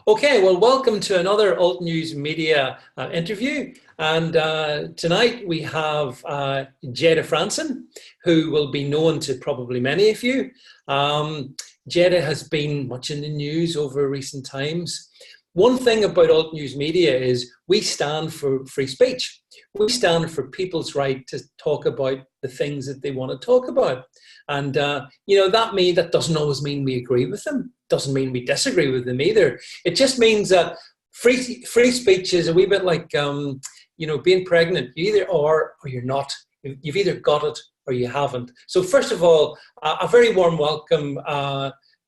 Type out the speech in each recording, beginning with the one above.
Okay, well, welcome to another AltNewsMedia interview. And tonight we have Jayda Fransen, who will be known to probably many of you. Jayda has been much in the news over recent times. One thing about AltNewsMedia is we stand for free speech. We stand for people's right to talk about the things that they want to talk about. And, that doesn't always mean we agree with them. Doesn't mean we disagree with them either. It just means that free speech is a wee bit like, being pregnant. You either are or you're not. You've either got it or you haven't. So first of all, a very warm welcome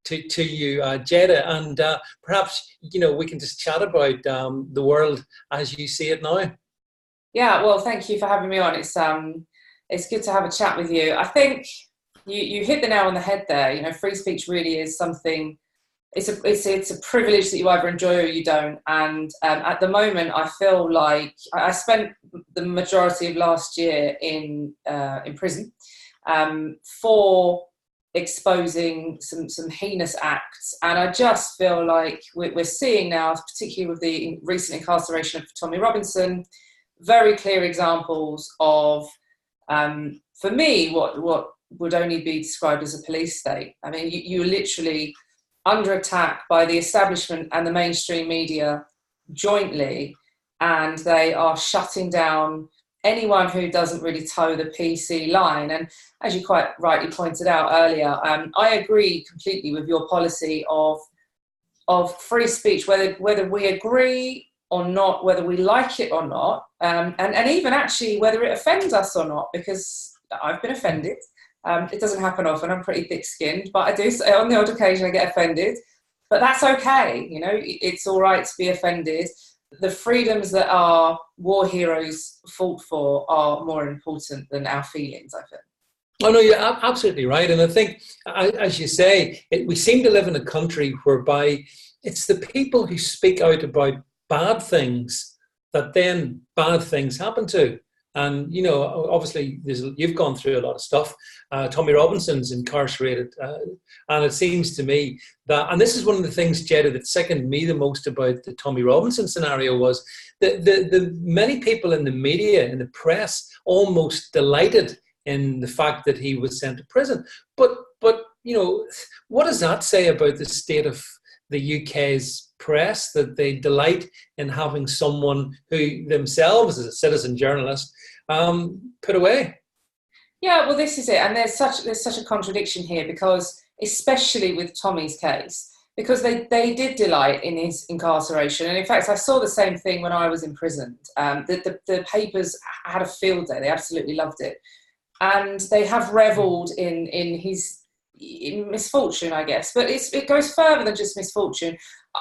to you, Jayda, and perhaps we can just chat about the world as you see it now. Yeah, well, thank you for having me on. It's good to have a chat with you. I think you hit the nail on the head there. Free speech really is something. It's a privilege that you either enjoy or you don't. And at the moment, I feel like I spent the majority of last year in prison for exposing some heinous acts, and I just feel like we're seeing now, particularly with the recent incarceration of Tommy Robinson, very clear examples of, for me, what would only be described as a police state. I mean, you're literally under attack by the establishment and the mainstream media jointly, and they are shutting down anyone who doesn't really toe the PC line. And as you quite rightly pointed out earlier, I agree completely with your policy of free speech, whether we agree or not, whether we like it or not, and even actually whether it offends us or not, because I've been offended. It doesn't happen often. I'm pretty thick-skinned, but I do say on the odd occasion I get offended. But that's okay. It's all right to be offended. The freedoms that our war heroes fought for are more important than our feelings, I think. Oh, no, you're absolutely right. And I think, as you say, we seem to live in a country whereby it's the people who speak out about bad things that then bad things happen to. And, obviously, you've gone through a lot of stuff. Tommy Robinson's incarcerated. And it seems to me that, and this is one of the things, Jayda, that sickened me the most about the Tommy Robinson scenario was the many people in the media, in the press, almost delighted in the fact that he was sent to prison. But what does that say about the state of the UK's press, that they delight in having someone who themselves, as a citizen journalist, put away? Yeah, well, this is it, and there's such a contradiction here, because especially with Tommy's case, because they did delight in his incarceration, and in fact, I saw the same thing when I was imprisoned. The papers had a field day; they absolutely loved it, and they have revelled in his misfortune, I guess. But it goes further than just misfortune.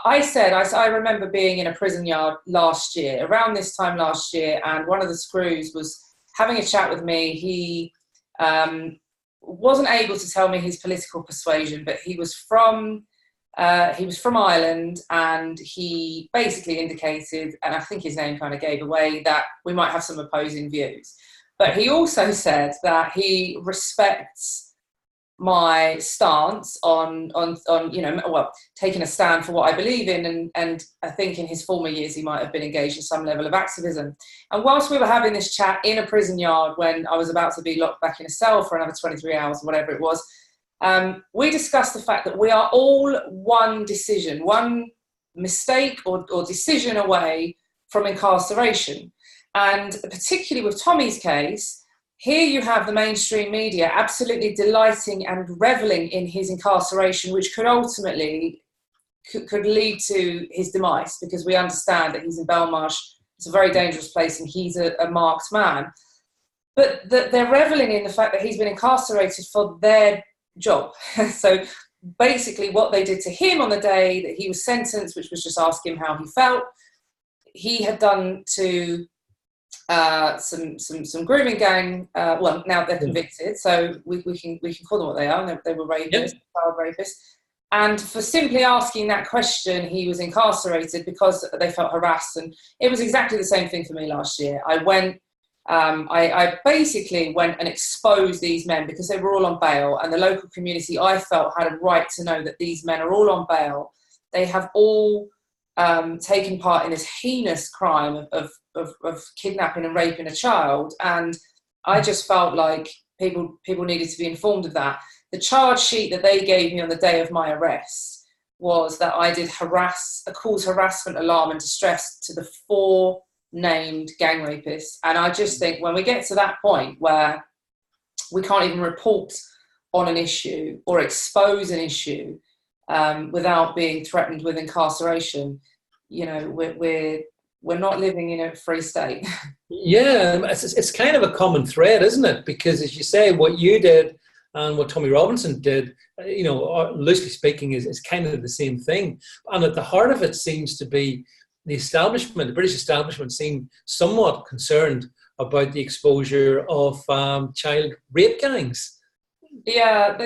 I remember being in a prison yard last year, around this time last year, and one of the screws was having a chat with me. He wasn't able to tell me his political persuasion, but he was from Ireland, and he basically indicated, and I think his name kind of gave away, that we might have some opposing views. But he also said that he respects my stance on taking a stand for what I believe in, and I think in his former years he might have been engaged in some level of activism. And whilst we were having this chat in a prison yard, when I was about to be locked back in a cell for another 23 hours, whatever it was, we discussed the fact that we are all one decision, one mistake or decision away from incarceration. And particularly with Tommy's case, here you have the mainstream media absolutely delighting and revelling in his incarceration, which could ultimately could lead to his demise, because we understand that he's in Belmarsh. It's a very dangerous place, and he's a marked man. But they're revelling in the fact that he's been incarcerated for their job. So basically what they did to him on the day that he was sentenced, which was just ask him how he felt, he had done to some grooming gang. Well, now they're convicted, so we can call them what they are. They were rapists, child rapists. And for simply asking that question, he was incarcerated because they felt harassed. And it was exactly the same thing for me last year. I basically went and exposed these men because they were all on bail, and the local community, I felt, had a right to know that these men are all on bail. They have all taken part in this heinous crime of kidnapping and raping a child, and I just felt like people needed to be informed of that. The charge sheet that they gave me on the day of my arrest was that I did caused harassment, alarm and distress to the 4 named gang rapists. And I just think when we get to that point where we can't even report on an issue or expose an issue without being threatened with incarceration, you know, we're not living in a free state. Yeah, it's kind of a common thread, isn't it? Because as you say, what you did and what Tommy Robinson did, you know, loosely speaking, is kind of the same thing. And at the heart of it seems to be the establishment, the British establishment, seemed somewhat concerned about the exposure of child rape gangs. Yeah,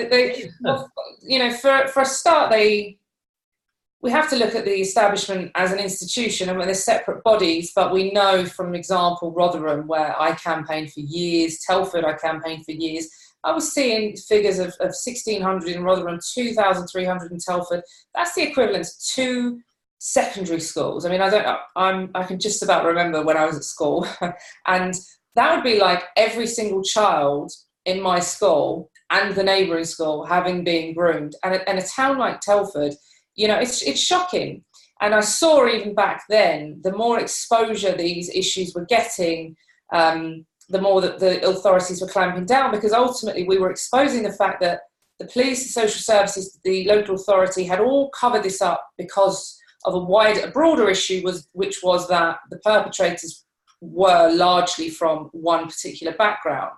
well, you know, for a start, we have to look at the establishment as an institution, and when they're separate bodies. But we know, from example, Rotherham, where I campaigned for years, Telford, I campaigned for years. I was seeing figures of 1,600 in Rotherham, 2,300 in Telford. That's the equivalent to 2 secondary schools. I mean, I can just about remember when I was at school, and that would be like every single child in my school and the neighbouring school having been groomed. And a town like Telford, you know, it's shocking. And I saw even back then, the more exposure these issues were getting, the more that the authorities were clamping down, because ultimately we were exposing the fact that the police, the social services, the local authority had all covered this up because of a broader issue, which was that the perpetrators were largely from one particular background.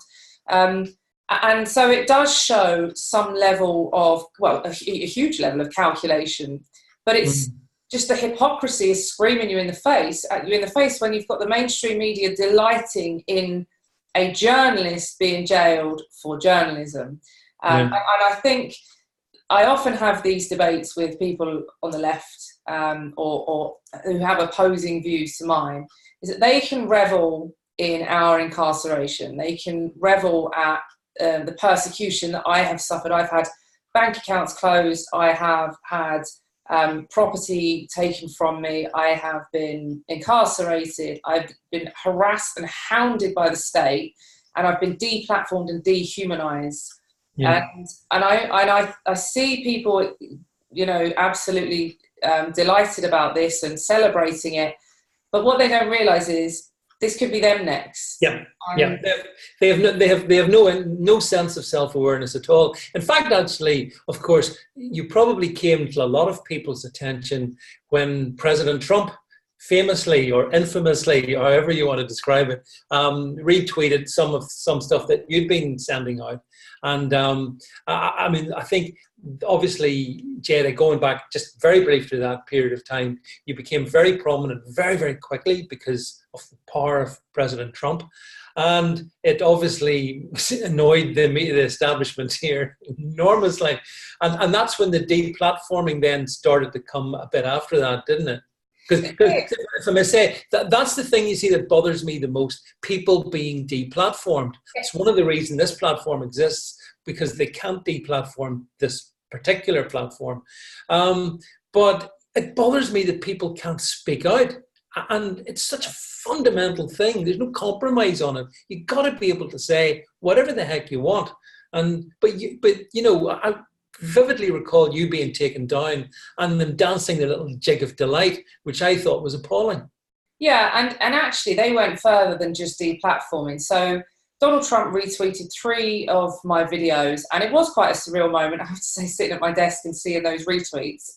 And so it does show some level of, well, a huge level of calculation, but it's just the hypocrisy is screaming at you in the face when you've got the mainstream media delighting in a journalist being jailed for journalism. And I think I often have these debates with people on the left or who have opposing views to mine, is that they can revel in our incarceration. They can revel at the persecution that I have suffered. I've had bank accounts closed. I have had property taken from me. I have been incarcerated. I've been harassed and hounded by the state, and I've been deplatformed and dehumanized. Yeah. And I see people, you know, absolutely delighted about this and celebrating it. But what they don't realize is this could be them next. Yeah, they have no sense of self-awareness at all. In fact, actually, of course, you probably came to a lot of people's attention when President Trump famously or infamously, or however you want to describe it, retweeted some stuff that you'd been sending out. And I mean, I think obviously, Jayda, going back just very briefly to that period of time, you became very prominent very, very quickly because of the power of President Trump. And it obviously annoyed the establishment here enormously. And that's when the deplatforming then started to come a bit after that, didn't it? Because if I may say, that's the thing you see that bothers me the most, people being deplatformed. It's one of the reasons this platform exists, because they can't deplatform this particular platform. But it bothers me that people can't speak out. And it's such a fundamental thing. There's no compromise on it. You've got to be able to say whatever the heck you want. But you know, I vividly recall you being taken down and them dancing the little jig of delight, which I thought was appalling. Yeah, and actually they went further than just deplatforming. So Donald Trump retweeted 3 of my videos, and it was quite a surreal moment, I have to say, sitting at my desk and seeing those retweets.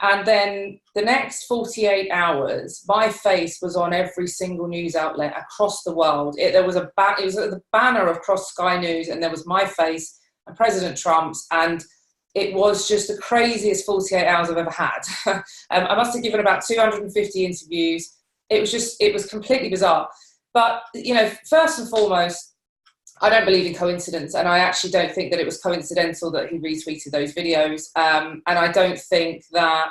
And then the next 48 hours, my face was on every single news outlet across the world. It was the banner of Cross Sky News, and there was my face and President Trump's, and it was just the craziest 48 hours I've ever had. I must have given about 250 interviews. It was completely bizarre. But, you know, first and foremost, I don't believe in coincidence, and I actually don't think that it was coincidental that he retweeted those videos. And I don't think that,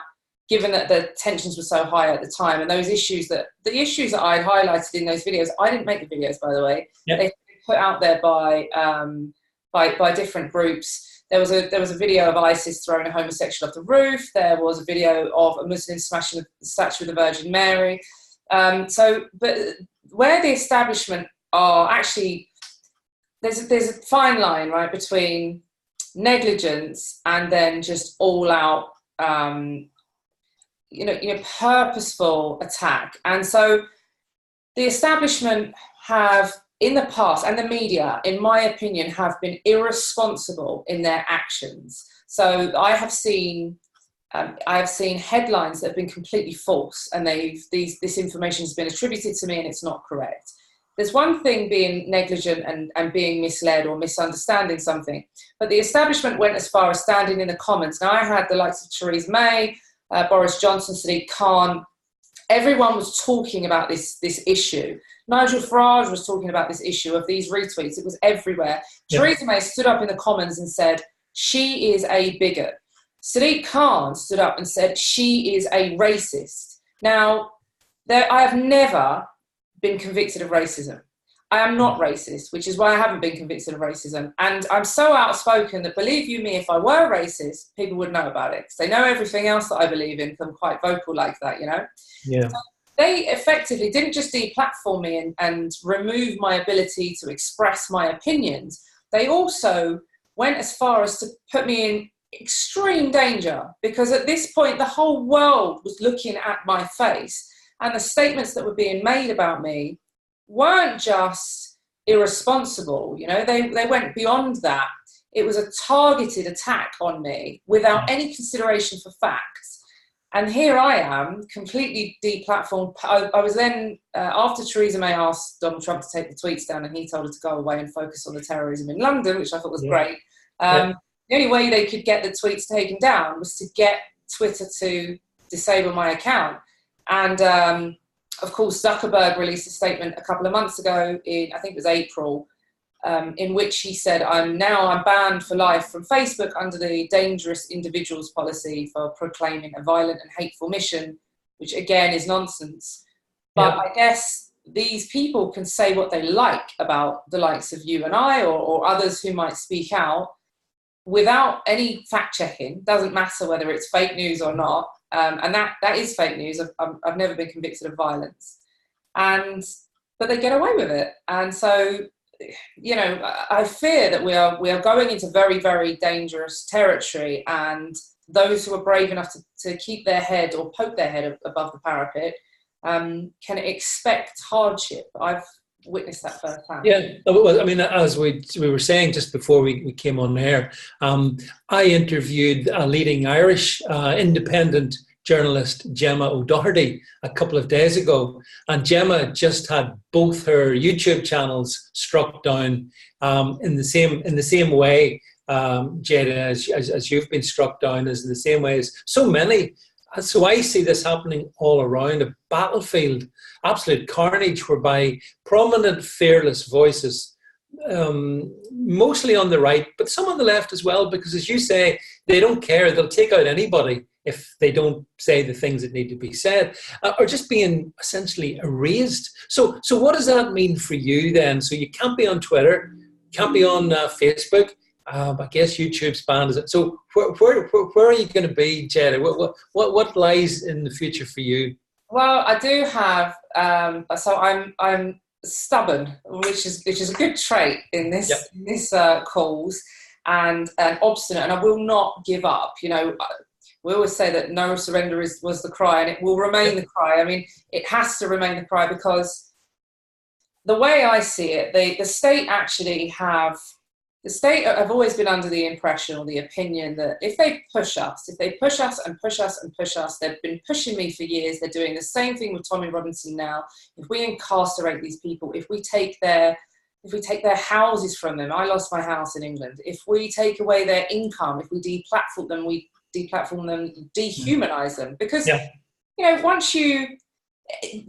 given that the tensions were so high at the time, and the issues that I had highlighted in those videos, I didn't make the videos, by the way. Yep. They've been put out there by different groups. there was a video of ISIS throwing a homosexual off the roof. There was a video of a Muslim smashing the statue of the Virgin Mary. But where the establishment are actually, there's a fine line, right, between negligence and then just all out, purposeful attack. And so the establishment have, in the past, and the media, in my opinion, have been irresponsible in their actions. So I have seen headlines that have been completely false, and this information has been attributed to me, and it's not correct. There's one thing being negligent and being misled or misunderstanding something, but the establishment went as far as standing in the comments. Now, I had the likes of Theresa May, Boris Johnson, Sadiq Khan. Everyone was talking about this issue. Nigel Farage was talking about this issue of these retweets. It was everywhere. Yeah. Theresa May stood up in the comments and said, she is a bigot. Sadiq Khan stood up and said, she is a racist. Now, I have never been convicted of racism. I am not racist, which is why I haven't been convicted of racism. And I'm so outspoken that, believe you me, if I were racist, people would know about it, because they know everything else that I believe in, because I'm quite vocal like that, you know? Yeah. So they effectively didn't just deplatform me and remove my ability to express my opinions. They also went as far as to put me in extreme danger, because at this point, the whole world was looking at my face, and the statements that were being made about me weren't just irresponsible, you know, they went beyond that. It was a targeted attack on me without any consideration for facts. And here I am, completely deplatformed. I was then, after Theresa May asked Donald Trump to take the tweets down, and he told her to go away and focus on the terrorism in London, which I thought was great. The only way they could get the tweets taken down was to get Twitter to disable my account. And of course, Zuckerberg released a statement a couple of months ago, I think it was April, in which he said, I'm banned for life from Facebook under the dangerous individuals policy for proclaiming a violent and hateful mission, which again is nonsense. But I guess these people can say what they like about the likes of you and I, or others who might speak out without any fact checking. Doesn't matter whether it's fake news or not. And that is fake news. I've never been convicted of violence, but they get away with it. And so, you know, I fear that we are going into very, very dangerous territory, and those who are brave enough to keep their head or poke their head above the parapet can expect hardship. I've witnessed that firsthand. Yeah, well, I mean, as we were saying just before we came on air, I interviewed a leading Irish independent journalist, Gemma O'Doherty, a couple of days ago, and Gemma just had both her YouTube channels struck down in the same way, Jayda, as you've been struck down, as in the same way as so many. So I see this happening all around, a battlefield, absolute carnage, whereby prominent, fearless voices, mostly on the right, but some on the left as well, because as you say, they don't care. They'll take out anybody if they don't say the things that need to be said, are just being essentially erased. So what does that mean for you then? So you can't be on Twitter, can't be on Facebook. I guess YouTube's banned, is it? So where are you going to be, Jayda? What lies in the future for you? Well, I do have. So I'm stubborn, which is a good trait in this cause, and obstinate, and I will not give up. You know, we always say that no surrender was the cry, and it will remain the cry. I mean, it has to remain the cry, because the way I see it, the state actually have. The state have always been under the impression or the opinion that if they push us and push us and push us, they've been pushing me for years. They're doing the same thing with Tommy Robinson now. If we incarcerate these people, if we take their houses from them, I lost my house in England. If we take away their income, if we deplatform them, dehumanize them. Because, you know,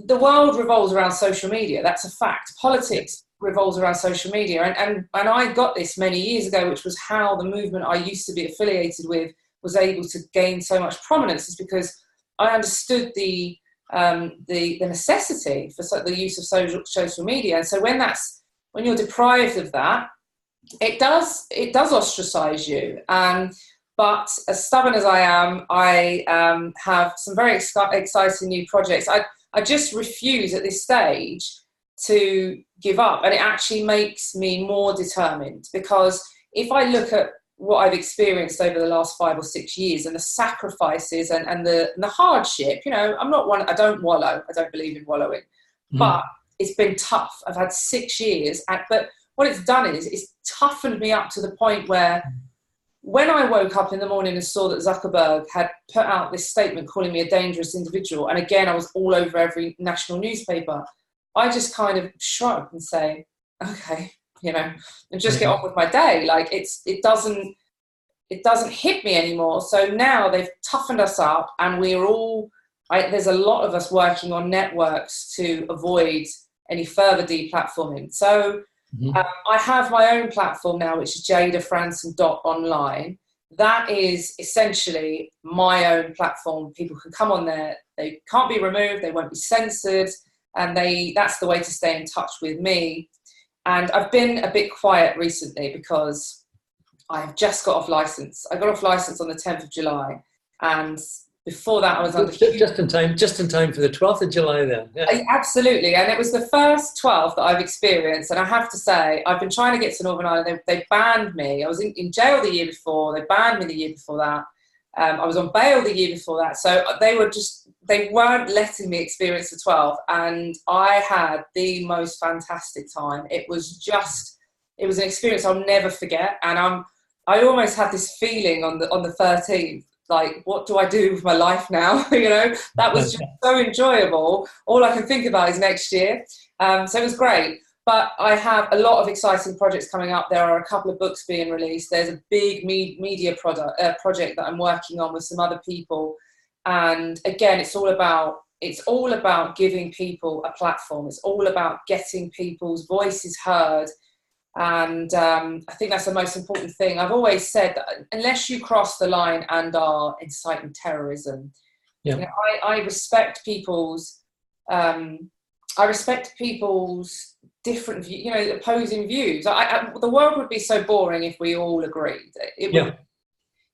the world revolves around social media. That's a fact. Politics revolves around social media, and I got this many years ago, which was how the movement I used to be affiliated with was able to gain so much prominence, is because I understood the necessity for the use of social media. And so when you're deprived of that, It does ostracize you. But as stubborn as I am, I have some very exciting new projects. I just refuse at this stage to give up. And it actually makes me more determined, because if I look at what I've experienced over the last 5 or 6 years, and the sacrifices and the hardship, I don't wallow. I don't believe in wallowing, but it's been tough. I've had 6 years, but what it's done is it's toughened me up to the point where when I woke up in the morning and saw that Zuckerberg had put out this statement calling me a dangerous individual, and again, I was all over every national newspaper, I just kind of shrug and say, okay, and just get on with my day. Like it doesn't hit me anymore. So now they've toughened us up, and there's a lot of us working on networks to avoid any further deplatforming. So I have my own platform now, which is jaydafransen.online. That is essentially my own platform. People can come on there. They can't be removed. They won't be censored. And that's the way to stay in touch with me. And I've been a bit quiet recently because I've just got off license. I got off license on the 10th of July. And before that, I was under just in time for the 12th of July then. Yeah. Absolutely. And it was the first 12 that I've experienced. And I have to say, I've been trying to get to Northern Ireland. They banned me. I was in jail the year before. They banned me the year before that. I was on bail the year before that. So they weren't letting me experience the 12. And I had the most fantastic time. It was an experience I'll never forget. And I almost had this feeling on the 13th. Like, what do I do with my life now? That was just so enjoyable. All I can think about is next year. So it was great. But I have a lot of exciting projects coming up. There are a couple of books being released. There's a big media project that I'm working on with some other people. And again, it's all about giving people a platform. It's all about getting people's voices heard. And I think that's the most important thing. I've always said that unless you cross the line and are inciting terrorism, I respect people's different, opposing views. The world would be so boring if we all agreed.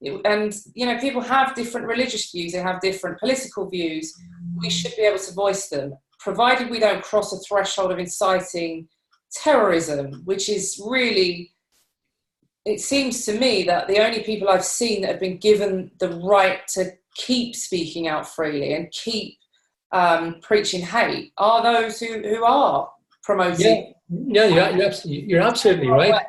And people have different religious views. They have different political views. We should be able to voice them, provided we don't cross a threshold of inciting terrorism, which is really, it seems to me that the only people I've seen that have been given the right to keep speaking out freely and keep preaching hate are those who are promoting. You're absolutely right.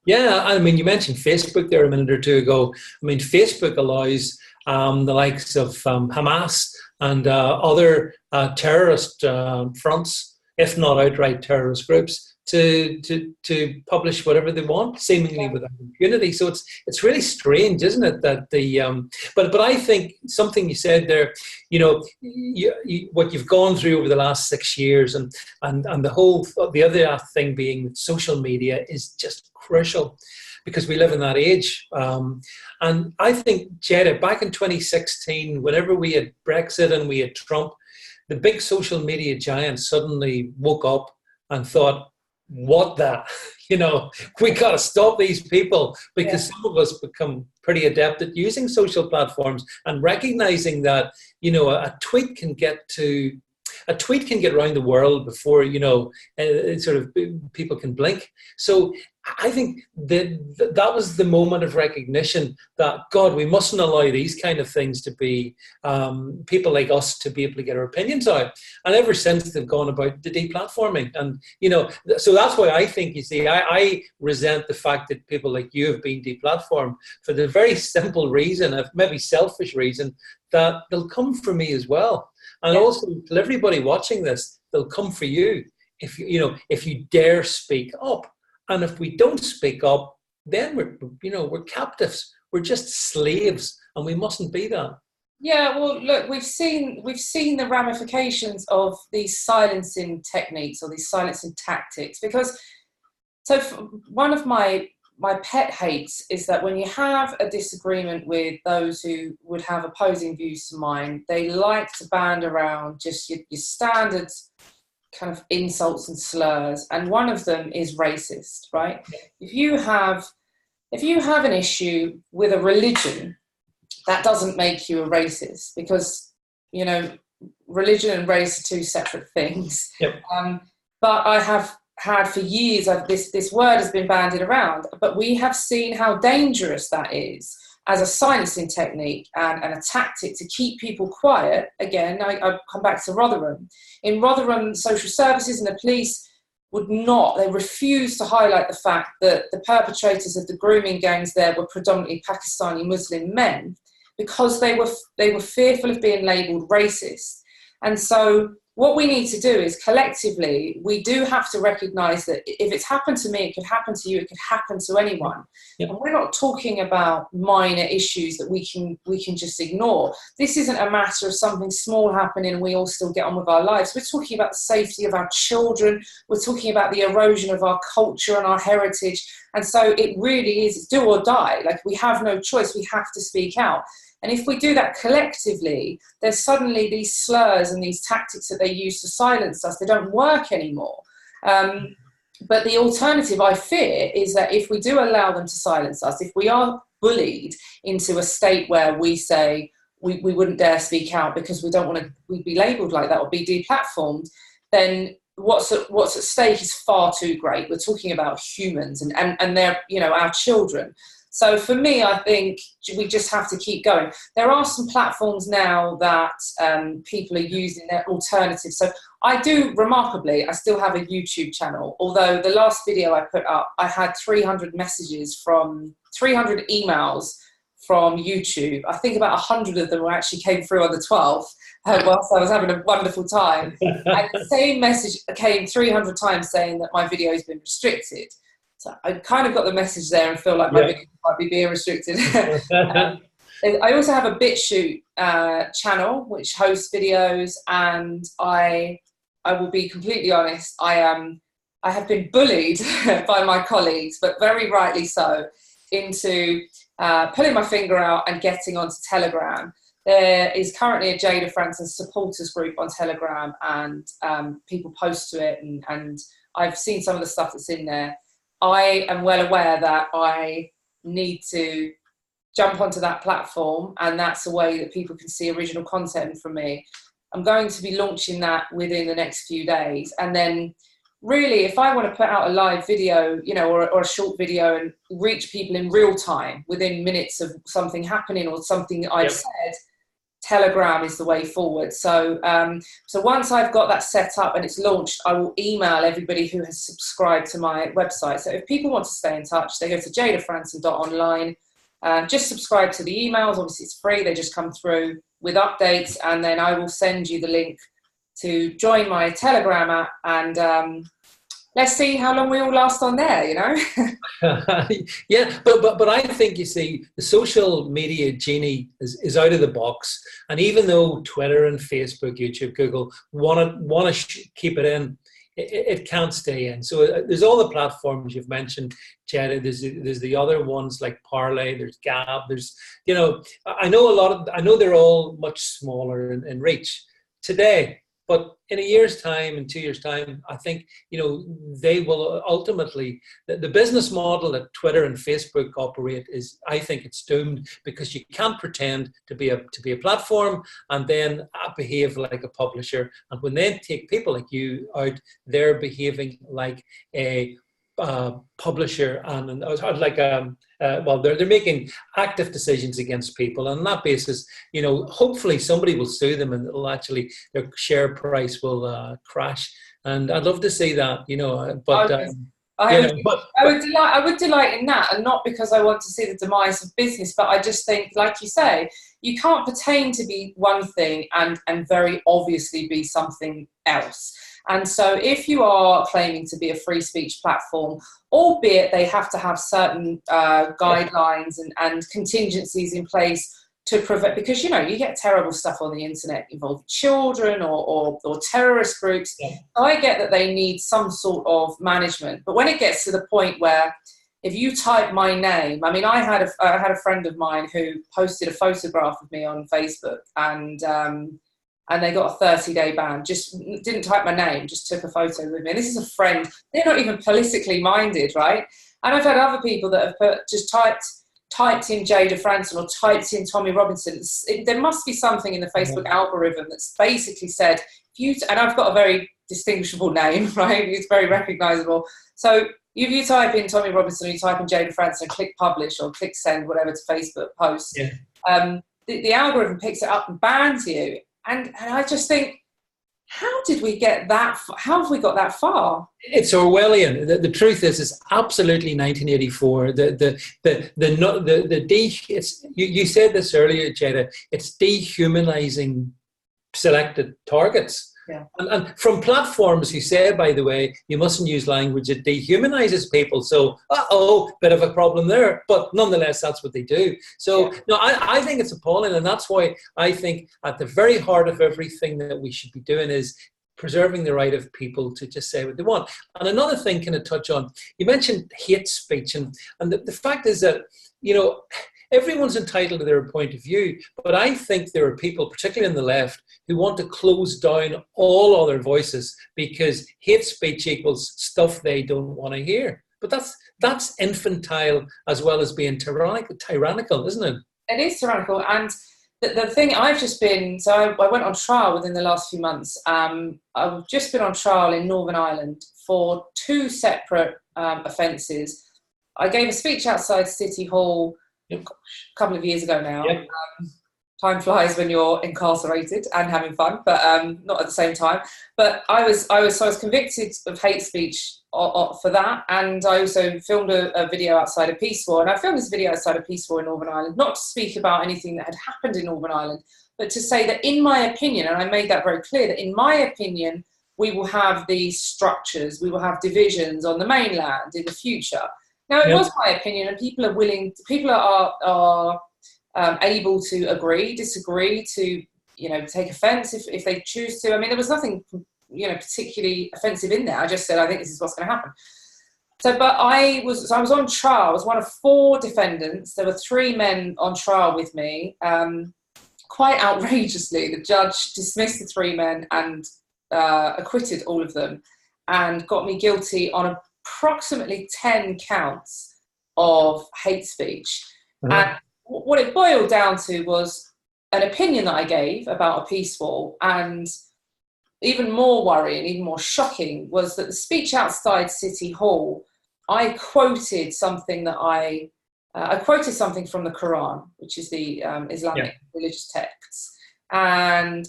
Yeah, I mean, you mentioned Facebook there a minute or two ago. I mean, Facebook allows the likes of Hamas and other terrorist fronts, if not outright terrorist groups, to publish whatever they want, seemingly without impunity. So it's really strange, isn't it? That but I think something you said there, what you've gone through over the last 6 years, and the other thing being social media is just crucial, because we live in that age. And I think, Jayda, back in 2016, whenever we had Brexit and we had Trump, the big social media giants suddenly woke up and thought, what the, we got to stop these people, because some of us become pretty adept at using social platforms and recognizing that, a tweet can get around the world before, sort of people can blink. So I think that was the moment of recognition that, God, we mustn't allow these kind of things to be, people like us to be able to get our opinions out. And ever since, they've gone about the deplatforming. And, so that's why I think, I resent the fact that people like you have been deplatformed, for the very simple reason, maybe selfish reason, that they'll come for me as well. And also, to everybody watching this, they'll come for you if you dare speak up. And if we don't speak up, then we're captives. We're just slaves, and we mustn't be that. Yeah, well, look, we've seen the ramifications of these silencing techniques or these silencing tactics. Because, one of my pet hates is that when you have a disagreement with those who would have opposing views to mine, they like to band around just your standard kind of insults and slurs, and one of them is racist, right? If you have an issue with a religion, that doesn't make you a racist, because, you know, religion and race are two separate things. Yep. But I have had for years, this word has been bandied around, but we have seen how dangerous that is as a silencing technique and a tactic to keep people quiet. Again, I come back to Rotherham. In Rotherham, social services and the police they refused to highlight the fact that the perpetrators of the grooming gangs there were predominantly Pakistani Muslim men, because they were fearful of being labelled racist. And so what we need to do is, collectively, we do have to recognise that if it's happened to me, it could happen to you, it could happen to anyone. Yep. And we're not talking about minor issues that we can just ignore. This isn't a matter of something small happening and we all still get on with our lives. We're talking about the safety of our children. We're talking about the erosion of our culture and our heritage. And so it really is do or die. Like, we have no choice. We have to speak out. And if we do that collectively, there's suddenly these slurs and these tactics that they use to silence us, they don't work anymore. But the alternative, I fear, is that if we do allow them to silence us, if we are bullied into a state where we say we wouldn't dare speak out because we don't want to be labelled like that or be deplatformed, then what's at stake is far too great. We're talking about humans and they're, you know, our children. So for me, I think we just have to keep going. There are some platforms now that people are using, their alternatives. So I remarkably, I still have a YouTube channel, although the last video I put up, I had 300 emails from YouTube. I think about 100 of them actually came through on the 12th whilst I was having a wonderful time. And the same message came 300 times saying that my video has been restricted. So I kind of got the message there and feel like my video might be being restricted. I also have a BitChute channel which hosts videos, and I will be completely honest, I have been bullied by my colleagues, but very rightly so, into pulling my finger out and getting onto Telegram. There is currently a Jayda Fransen supporters group on Telegram, and people post to it, and I've seen some of the stuff that's in there. I am well aware that I need to jump onto that platform, and that's a way that people can see original content from me. I'm going to be launching that within the next few days. And then really, if I want to put out a live video, you know, or a short video and reach people in real time within minutes of something happening or something I've said, Telegram is the way forward. So so once I've got that set up and it's launched, I will email everybody who has subscribed to my website. So if people want to stay in touch, they go to jaydafransen.online, just subscribe to the emails. Obviously it's free, they just come through with updates, and then I will send you the link to join my Telegram app, and let's see how long we all last on there, you know? Yeah, but I think, you see, the social media genie is out of the box. And even though Twitter and Facebook, YouTube, Google want to keep it in, it can't stay in. So there's all the platforms you've mentioned, Jayda. There's the other ones like Parley, there's Gab, there's, you know, I know they're all much smaller in reach today. But in a year's time, in 2 years' time, I think, you know, they will ultimately, the business model that Twitter and Facebook operate is, I think it's doomed, because you can't pretend to be a platform and then behave like a publisher. And when they take people like you out, they're behaving like a publisher, and like well, they're making active decisions against people, and on that basis, you know, hopefully somebody will sue them, and it'll actually, their share price will crash. And I'd love to see that, you know. But I would delight in that, and not because I want to see the demise of business, but I just think, like you say, you can't pertain to be one thing and very obviously be something else. And so if you are claiming to be a free speech platform, albeit they have to have certain guidelines and contingencies in place to prevent, because, you know, you get terrible stuff on the internet involving children or terrorist groups. Yeah. I get that they need some sort of management, but when it gets to the point where if you type my name, I mean, I had a friend of mine who posted a photograph of me on Facebook, and and they got a 30-day ban. Just didn't type my name, just took a photo with me. And this is a friend. They're not even politically minded, right? And I've had other people that have just typed in Jayda Fransen or typed in Tommy Robinson. There must be something in the Facebook algorithm that's basically said, and I've got a very distinguishable name, right? It's very recognisable. So if you type in Tommy Robinson, or you type in Jayda Fransen, click publish or click send, whatever, to Facebook post, the algorithm picks it up and bans you. And I just think, how did we get that? How have we got that far? It's Orwellian. The truth is, it's absolutely 1984. You said this earlier, Jayda. It's dehumanizing selected targets. Yeah. And from platforms, you say, by the way, you mustn't use language that dehumanizes people. So, bit of a problem there. But nonetheless, that's what they do. So, no, I think it's appalling. And that's why I think at the very heart of everything that we should be doing is preserving the right of people to just say what they want. And another thing can I touch on? You mentioned hate speech. And the fact is that, everyone's entitled to their point of view, but I think there are people, particularly on the left, who want to close down all other voices because hate speech equals stuff they don't want to hear. But that's infantile as well as being tyrannical, isn't it? It is tyrannical. And the thing, I've just been, so I went on trial within the last few months. I've just been on trial in Northern Ireland for 2 separate offences. I gave a speech outside City Hall a couple of years ago now. Yep. Time flies when you're incarcerated and having fun, but not at the same time. But I was convicted of hate speech for that, and I also filmed a video outside of Peace War. And I filmed this video outside of Peace War in Northern Ireland, not to speak about anything that had happened in Northern Ireland, but to say that in my opinion, and I made that very clear, that in my opinion, we will have these structures, we will have divisions on the mainland in the future. Now, it was my opinion, and people are able to agree, disagree, to take offence if they choose to. I mean, there was nothing particularly offensive in there. I just said I think this is what's going to happen. So, but I was on trial. I was one of 4 defendants. There were 3 men on trial with me. Quite outrageously, the judge dismissed the 3 men and acquitted all of them, and got me guilty on approximately 10 counts of hate speech. And what it boiled down to was an opinion that I gave about a peace wall, and even more worrying, even more shocking, was that the speech outside City Hall, I quoted something that I quoted something from the Quran, which is the Islamic religious texts. And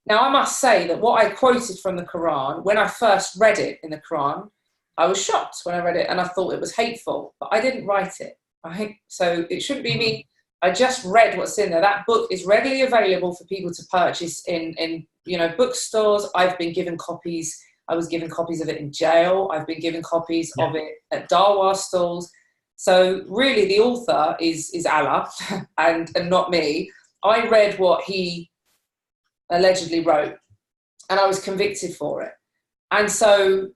now I must say that what I quoted from the Quran, when I first read it in the Quran, I was shocked when I read it, and I thought it was hateful, but I didn't write it. Right? So it shouldn't be me. I just read what's in there. That book is readily available for people to purchase in bookstores. I've been given copies. I was given copies of it in jail. I've been given copies of it at Darwa stalls. So really, the author is Allah and not me. I read what he allegedly wrote, and I was convicted for it. And so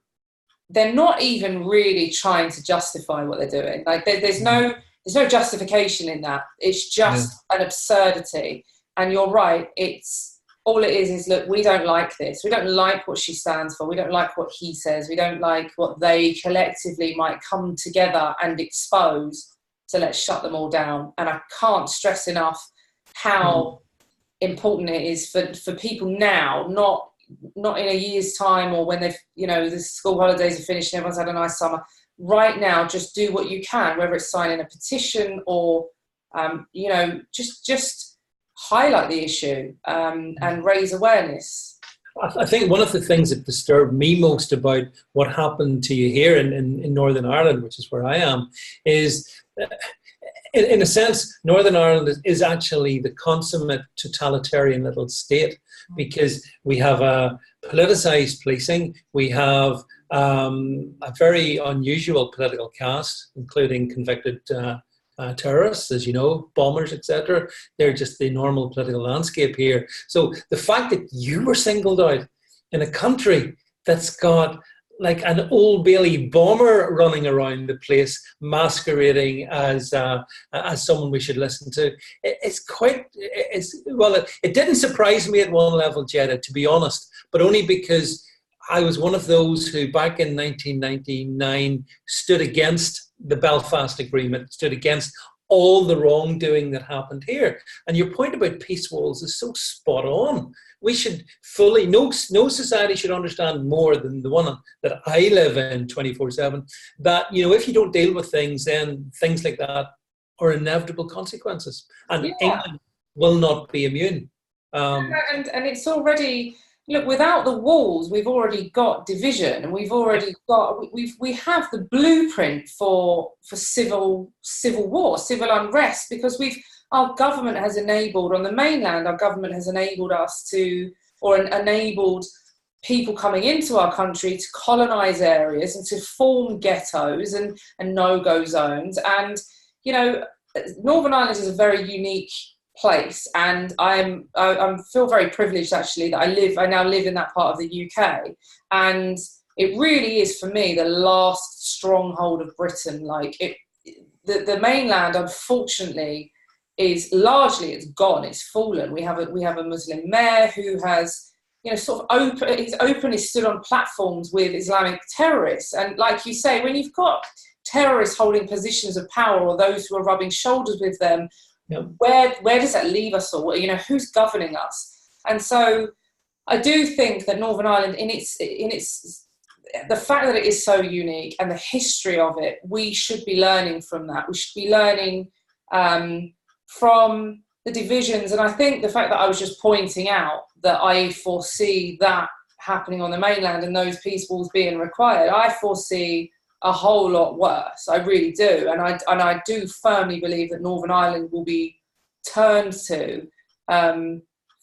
they're not even really trying to justify what they're doing. Like there's no justification in that. It's just an absurdity. And you're right. All it is look, we don't like this. We don't like what she stands for. We don't like what he says. We don't like what they collectively might come together and expose. So let's shut them all down. And I can't stress enough how important it is for people now, not in a year's time, or when they've, the school holidays are finished and everyone's had a nice summer. Right now, just do what you can, whether it's signing a petition or, just highlight the issue and raise awareness. I think one of the things that disturbed me most about what happened to you here in Northern Ireland, which is where I am, is in a sense, Northern Ireland is actually the consummate totalitarian little state, because we have a politicised policing, we have a very unusual political caste, including convicted terrorists, as you know, bombers, etc. They're just the normal political landscape here. So the fact that you were singled out in a country that's got like an Old Bailey bomber running around the place, masquerading as someone we should listen to. It didn't surprise me at one level, Jayda, to be honest, but only because I was one of those who, back in 1999, stood against the Belfast Agreement, stood against all the wrongdoing that happened here. And your point about peace walls is so spot on. We should fully, no society should understand more than the one that I live in 24/7, that, if you don't deal with things, then things like that are inevitable consequences. And England will not be immune. And it's already, look, without the walls, we've already got division, and we've already got, we have the blueprint for civil war, civil unrest, because our government has enabled, on the mainland, our government has enabled us to, or enabled people coming into our country to colonise areas and to form ghettos and no-go zones. And, Northern Ireland is a very unique place, and I feel very privileged, actually, that I now live in that part of the UK, and it really is, for me, the last stronghold of Britain. The mainland, unfortunately, is largely, it's gone, it's fallen. We have a Muslim mayor who has, sort of openly stood on platforms with Islamic terrorists. And like you say, when you've got terrorists holding positions of power, or those who are rubbing shoulders with them, where does that leave us all? Who's governing us? And so I do think that Northern Ireland, in its the fact that it is so unique and the history of it, we should be learning from that. We should be learning from the divisions. And I think the fact that I was just pointing out that I foresee that happening on the mainland and those peace walls being required, I foresee a whole lot worse. I really do. And I do firmly believe that Northern Ireland will be turned to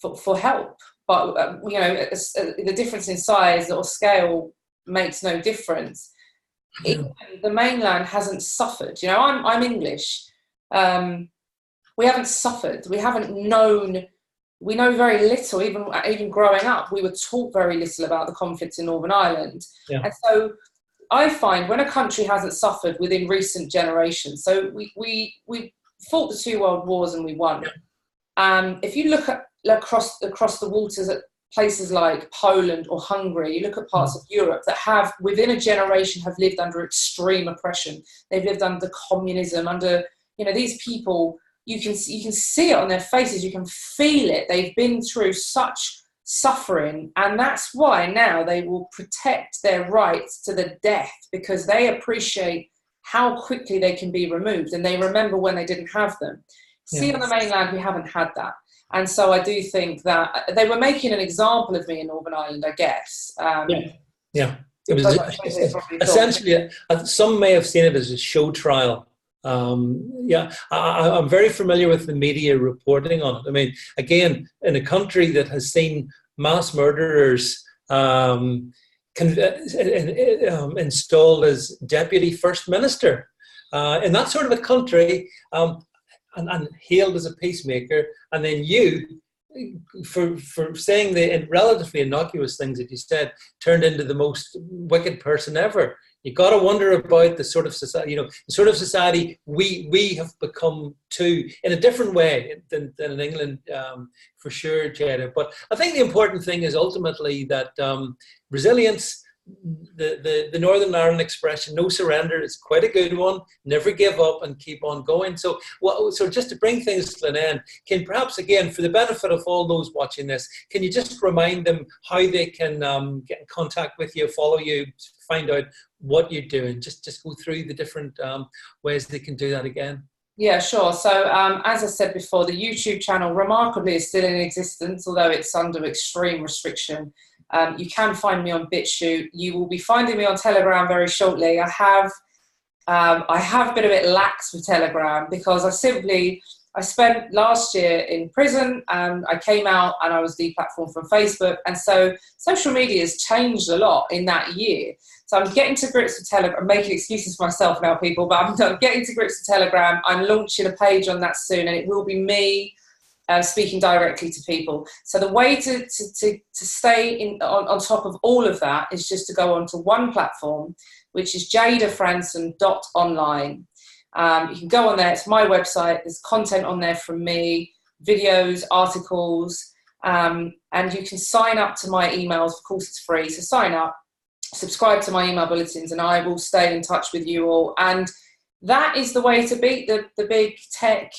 for help. But, the difference in size or scale makes no difference. The mainland hasn't suffered. I'm English. We haven't suffered. We haven't known. We know very little. Even growing up, we were taught very little about the conflicts in Northern Ireland. Yeah. And so I find when a country hasn't suffered within recent generations, so we fought the 2 world wars and we won. Yeah. If you look at across the waters at places like Poland or Hungary, you look at parts of Europe that have, within a generation, have lived under extreme oppression. They've lived under communism, under, these people, you can see it on their faces, you can feel it. They've been through such suffering, and that's why now they will protect their rights to the death, because they appreciate how quickly they can be removed, and they remember when they didn't have them. Yeah. See, on the mainland, we haven't had that. And so I do think that they were making an example of me in Northern Ireland, I guess. Yeah. It was essentially, some may have seen it as a show trial. I'm very familiar with the media reporting on it. I mean, again, in a country that has seen mass murderers installed as deputy first minister, in that sort of a country, and hailed as a peacemaker, and then you, for saying the relatively innocuous things that you said, turned into the most wicked person ever. You got to wonder about the sort of society, we have become too, in a different way than in England, for sure, Jayda. But I think the important thing is ultimately that resilience, the Northern Ireland expression, no surrender, is quite a good one. Never give up and keep on going. So just to bring things to an end, can perhaps, again, for the benefit of all those watching this, can you just remind them how they can get in contact with you, follow you, find out what you're doing? Just go through the different ways they can do that again. Yeah, sure. So as I said before, the YouTube channel remarkably is still in existence, although it's under extreme restriction. You can find me on BitChute. You will be finding me on Telegram very shortly. I have been a bit lax with Telegram because I spent last year in prison, and I came out and I was deplatformed from Facebook. And so social media has changed a lot in that year. So I'm getting to grips with Telegram. I'm making excuses for myself now, people, but I'm getting to grips with Telegram. I'm launching a page on that soon, and it will be me speaking directly to people. So the way to stay on top of all of that is just to go onto one platform, which is jaydafransen.online. You can go on there. It's my website. There's content on there from me, videos, articles, and you can sign up to my emails. Of course, it's free. So sign up, subscribe to my email bulletins, and I will stay in touch with you all. And that is the way to beat the big tech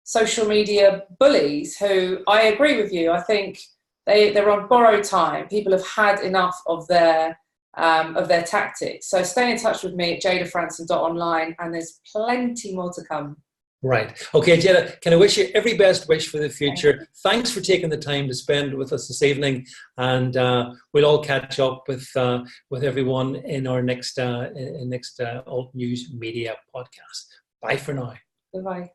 social media bullies, who, I agree with you, I think they're on borrowed time. People have had enough of their tactics. So stay in touch with me at jaydafransen.online, and there's plenty more to come. Right. Okay, Jayda, can I wish you every best wish for the future? Thanks for taking the time to spend with us this evening, and we'll all catch up with everyone in our next Alt News Media podcast. Bye for now. Bye-bye.